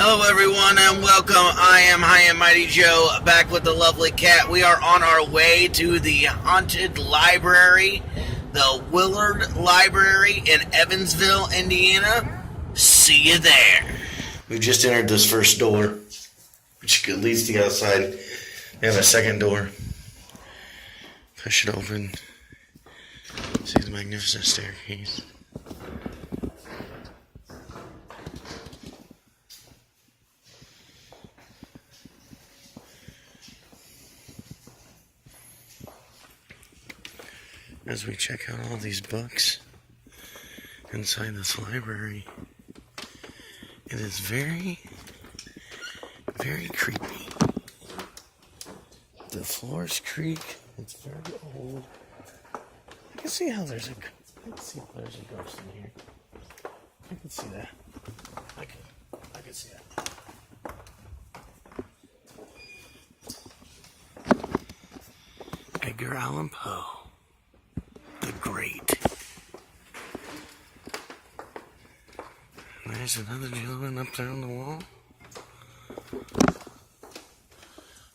Hello everyone and welcome. I am High and Mighty Joe, back with the lovely cat. We are on our way to the haunted library, the Willard Library in Evansville, Indiana. See you there. We just entered this first door, which leads to the outside. We have a second door. Push it open. See the magnificent staircase. As we check out all these books inside this library, it is very, very creepy. The floors creak. It's very old. I can see how there's a ghost in here. I can see that. I can see that. Edgar Allan Poe. Great. There's another gentleman up there on the wall.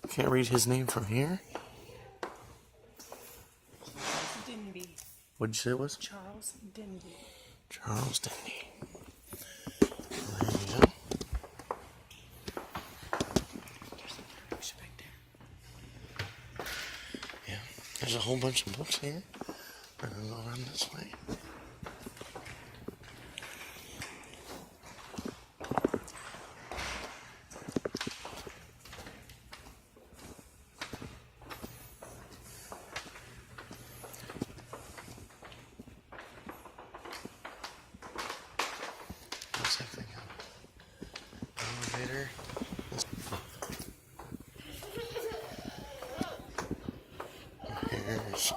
Can't read his name from here. Denby. What'd you say it was? Charles Denby. Charles Denby. There you go. There's a picture back there. Yeah, there's a whole bunch of books here. We're going to go around this way. Looks like they got an elevator. Here's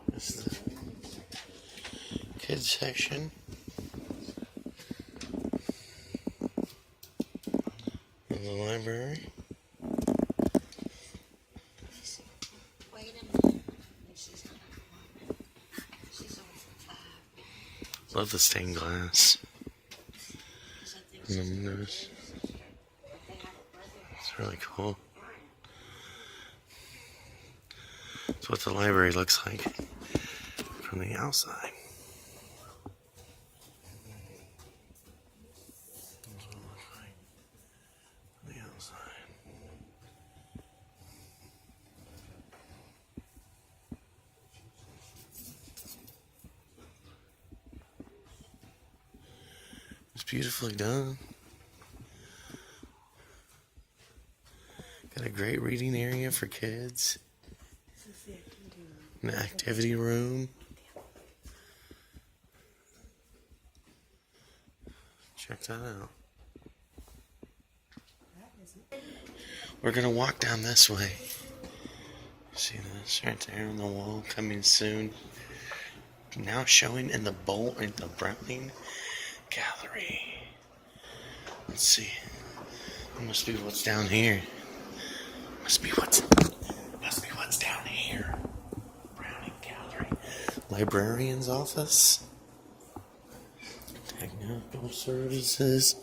this is the kids section. Of the library. Wait a minute. She's over 5. Love the stained glass. And the windows. It's really cool. That's what the library looks like from the outside. That's what it looks like from the outside. It's beautifully done. Got a great reading area for kids. An activity room. Check that out. We're gonna walk down this way. See this right there on the wall, coming soon. Now showing in the Browning Gallery. Let's see. That must be what's down here. Must be what's down here. Browning Gallery. Librarian's office. Technical services.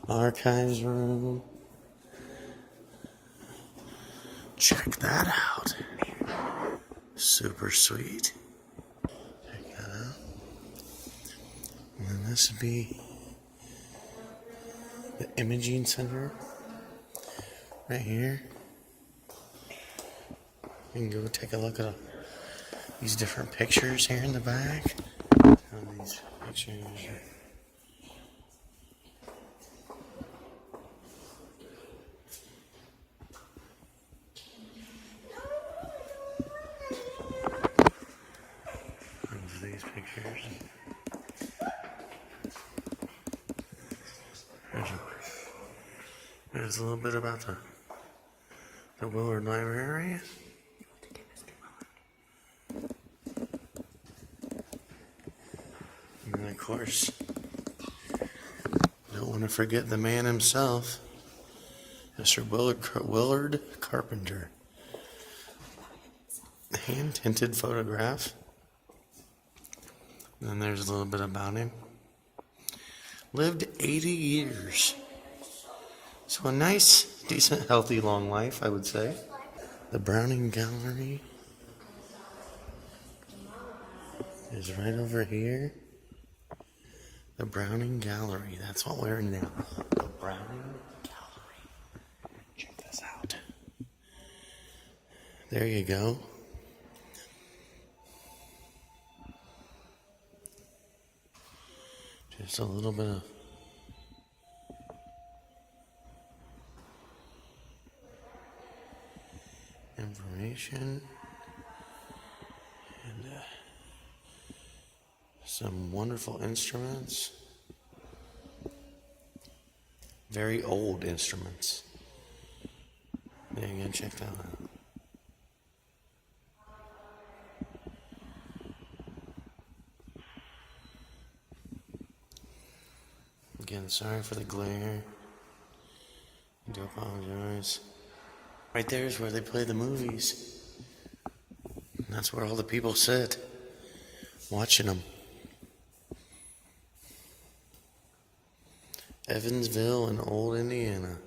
Archives room. Check that out. Super sweet. Check that out. And then this would be the imaging center. Right here. You can go take a look at these different pictures here in the back. These pictures. These pictures. There's a little bit about the Willard Library. And of course, don't want to forget the man himself, Mr. Willard Carpenter. Hand-tinted photograph. And there's a little bit about him. Lived 80 years. So a nice, decent, healthy, long life, I would say. The Browning Gallery is right over here. The Browning Gallery. That's what we're in now. The Browning Gallery. Check this out. There you go. Just a little bit of information and some wonderful instruments. Very old instruments. There you go, check that out. Again, sorry for the glare. I do apologize. Right there is where they play the movies. And that's where all the people sit, watching them. Evansville in old Indiana.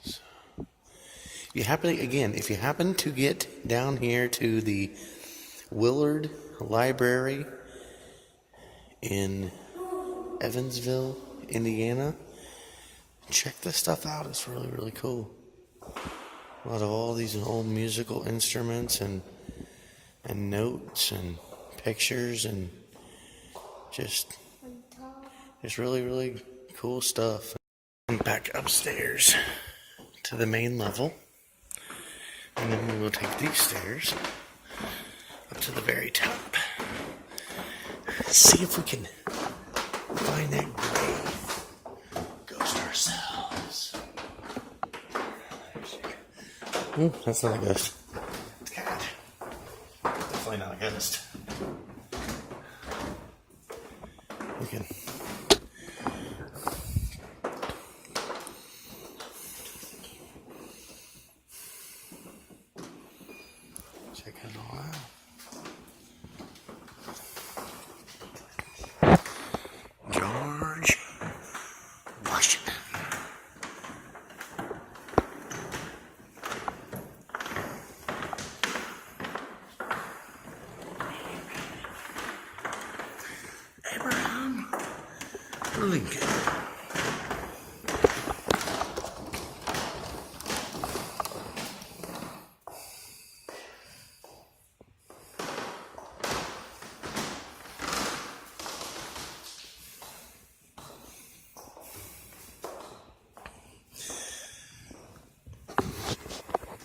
So, if you happen to get down here to the Willard Library in Evansville, Indiana, check this stuff out. It's really, really cool. A lot of all these old musical instruments and notes and pictures and just really, really cool stuff. I'm back upstairs to the main level, and then we will take these stairs up to the very top. See if we can find that gray ghost ourselves. That's not a ghost. It's a cat. Definitely not a ghost. We can check it all out. George Washington. Abraham Lincoln.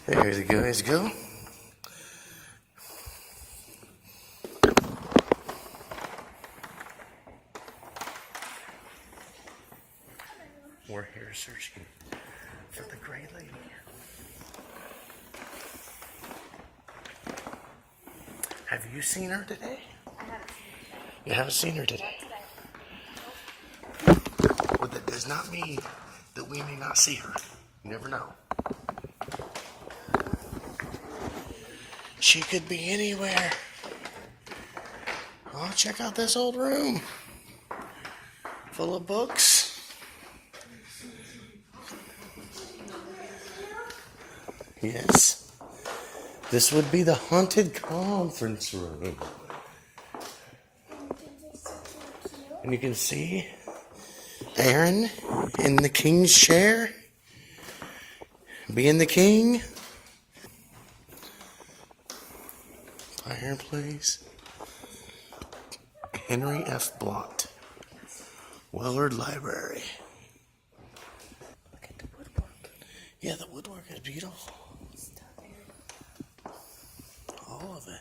There the guys go. We're here searching for the Gray Lady. Have you seen her today? I haven't seen it. You haven't seen her today. But that does not mean that we may not see her. You never know. She could be anywhere. Oh, check out this old room. Full of books. Yes. This would be the haunted conference room. And you can see Aaron in the king's chair, being the king. Fireplace. Henry F. Blount. Willard Library. Look at the woodwork. Yeah, the woodwork is beautiful. All of it.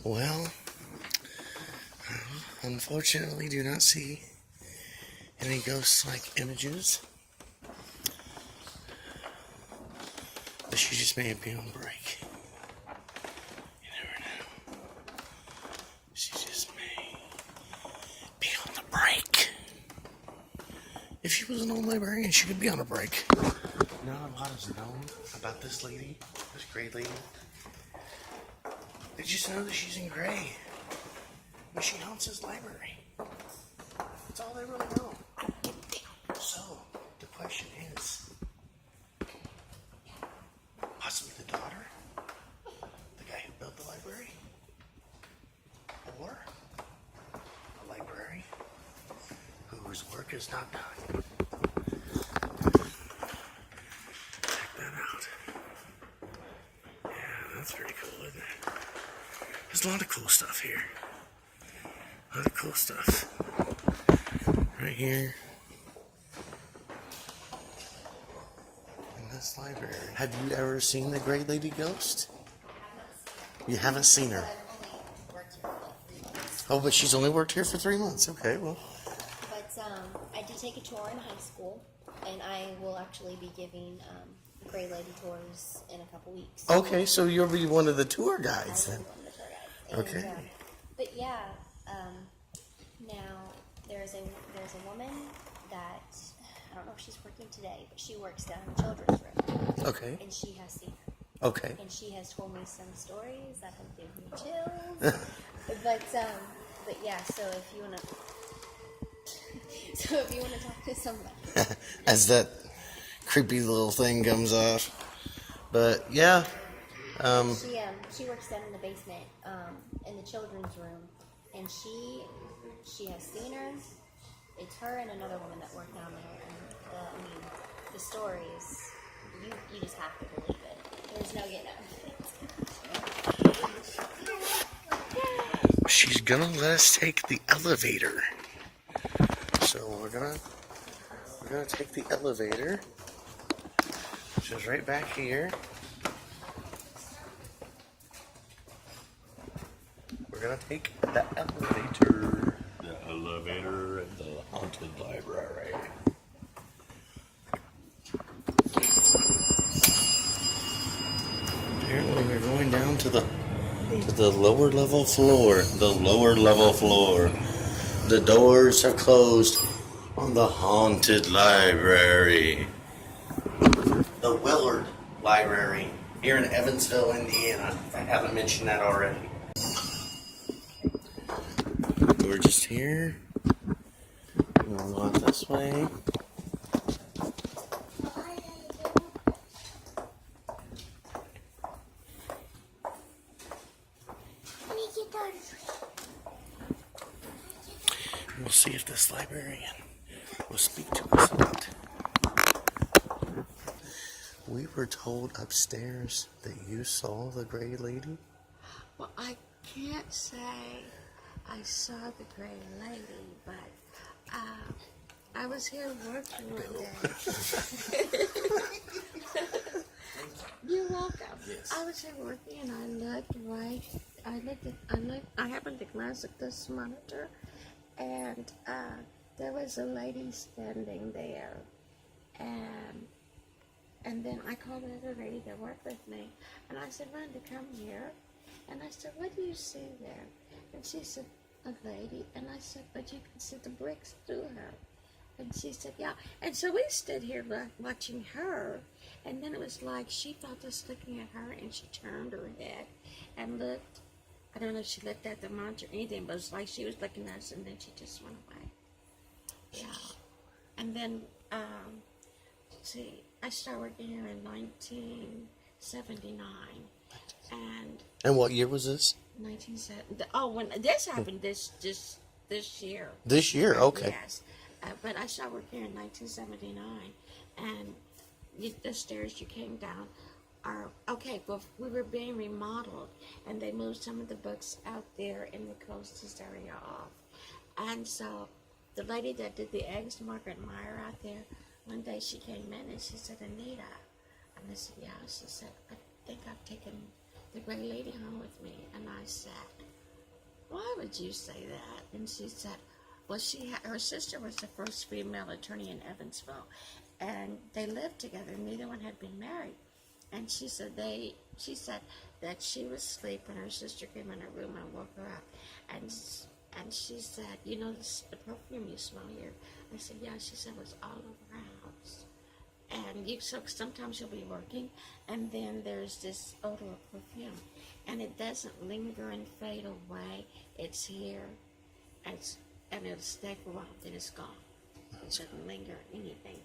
Well, unfortunately, do not see any ghost-like images. But she just may be on break. You never know. She just may be on the break. If she was an old librarian, she could be on a break. Not a lot is known about this lady, this gray lady. They just know that she's in gray. But she haunts his library. That's all they really know. So, the question is, possibly the daughter? The guy who built the library? Or a librarian whose work is not done? Check that out. Yeah, that's pretty cool, isn't it? There's a lot of cool stuff here. A lot of cool stuff. Right here. In this library. Have you ever seen the Gray Lady Ghost? You haven't seen her? Oh, but she's only worked here for 3 months. Okay, well. But I did take a tour in high school, and I will actually be giving Gray Lady tours in a couple weeks. Okay, so you'll be one of the tour guides I then. will be one of the tour guides. And, Okay. But yeah, now there's a woman that I don't know if she's working today, but she works down in the children's room. Okay. And she has seen her. Okay. And she has told me some stories that have given me chills. but yeah, so if you wanna talk to somebody. As that creepy little thing comes off. But yeah. She works down in the basement, in the children's room, and she has seen her. It's her and another woman that work down there, and the stories, you just have to believe it. There's no getting out of it. She's gonna let us take the elevator. So we're gonna take the elevator. Which is right back here. We're gonna take the elevator. The elevator at the haunted library. Apparently we're going down to the lower level floor. The lower level floor. The doors have closed on the haunted library. The Willard Library here in Evansville, Indiana. If I haven't mentioned that already. We're just here. We'll walk this way. We'll see if this librarian will speak to us about. We were told upstairs that you saw the Gray Lady. Well, I can't say I saw the Gray Lady, but I was here working one day. You're welcome. Yes. I was here working, and I looked right. I happened to glance at this monitor, and there was a lady standing there, and then I called another lady to work with me, and I said, Rhonda, come here. And I said, what do you see there? And she said, a lady. And I said, but you can see the bricks through her. And she said, yeah. And so we stood here watching her, and then it was like she thought us looking at her, and she turned her head and looked. I don't know if she looked at the monitor or anything, but it was like she was looking at us, and then she just went away. Yeah. And then, see, I started working here in 1979. And what year was this? 1970. Oh, when this happened, this year. This year, okay. Yes, but I started working here in 1979, and the stairs you came down are okay. Well, we were being remodeled, and they moved some of the books out there and they closed this area off. And so, the lady that did the eggs, Margaret Meyer, out there, one day she came in and she said, Anita, and I said, yeah. She said, I think I've taken the Gray Lady home with me. And I said, why would you say that? And she said, well, her sister was the first female attorney in Evansville, and they lived together. Neither one had been married. And she said that she was asleep, and her sister came in her room and woke her up. And she said, you know, the perfume you smell here. I said, yeah. She said it was all over her house. And so sometimes you'll be working, and then there's this odor of perfume, and it doesn't linger and fade away. It's here, and it'll stay for a while, then it's gone. It doesn't linger or anything.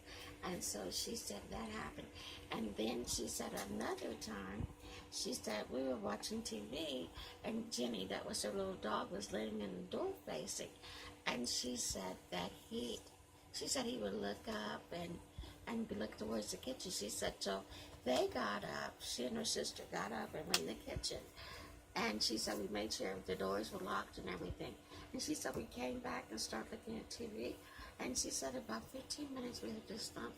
And so she said that happened. And then she said another time, she said we were watching TV, and Jenny, that was her little dog, was laying in the door facing, and she said that he would look up and look towards the kitchen. She said, so they got up, she and her sister got up and went in the kitchen. And she said, we made sure the doors were locked and everything. And she said, we came back and started looking at TV. And she said, about 15 minutes, we had to thump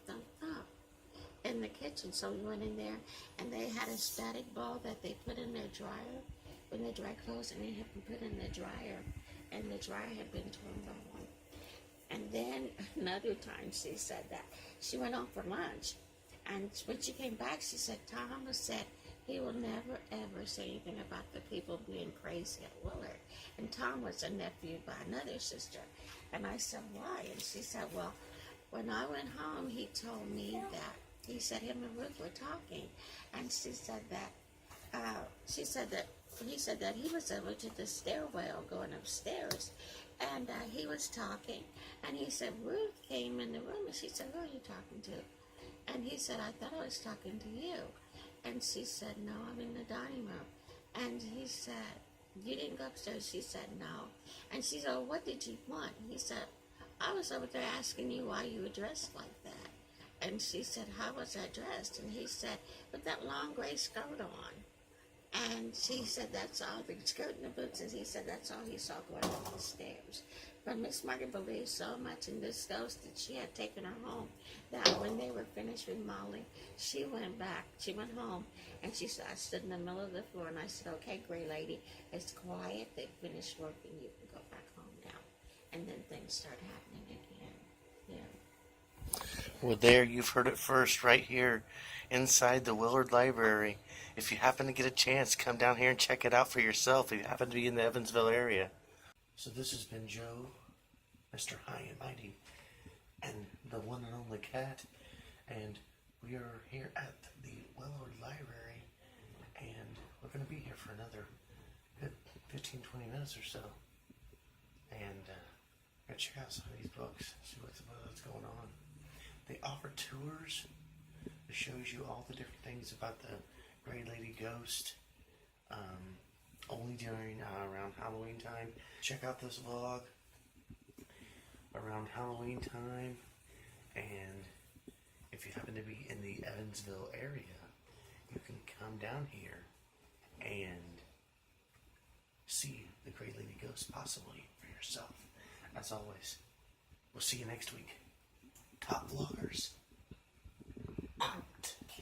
in the kitchen. So we went in there, and they had a static ball that they put in their dryer when they dry clothes, and they had been put in the dryer, and the dryer had been turned on. And then another time she said that she went off for lunch, and when she came back, she said Thomas said he will never ever say anything about the people being crazy at Willard. And Tom was a nephew by another sister. And I said, why? And she said, well, when I went home, he told me that, he said him and Ruth were talking, and she said that he said that he was over to the stairwell going upstairs, and he was talking, and he said Ruth came in the room, and she said, who are you talking to? And he said, I thought I was talking to you. And she said, no, I'm in the dining room. And he said, you didn't go upstairs? She said, no. And she said, well, what did you want? He said, I was over there asking you why you were dressed like that. And she said, how was I dressed? And he said, with that long gray skirt on. And she said, that's all, the skirt and the boots. And he said, that's all he saw going up the stairs. But Miss Margaret believed so much in this ghost that she had taken her home, that when they were finished remodeling, she went home, and she said, I stood in the middle of the floor, and I said, okay, gray lady, it's quiet, they finished working, you can go back home now. And then things start happening again. Yeah. Well, there, you've heard it first, right here, inside the Willard Library. If you happen to get a chance, come down here and check it out for yourself if you happen to be in the Evansville area. So this has been Joe, Mr. High and Mighty, and the one and only Cat, and we are here at the Willard Library, and we're going to be here for another good 15-20 minutes or so, and we're going to check out some of these books, see what's going on. They offer tours. It shows you all the different things about the Gray Lady Ghost, only during around Halloween time. Check out this vlog around Halloween time, and if you happen to be in the Evansville area, you can come down here and see the Gray Lady Ghost possibly for yourself. As always, we'll see you next week. Top vloggers.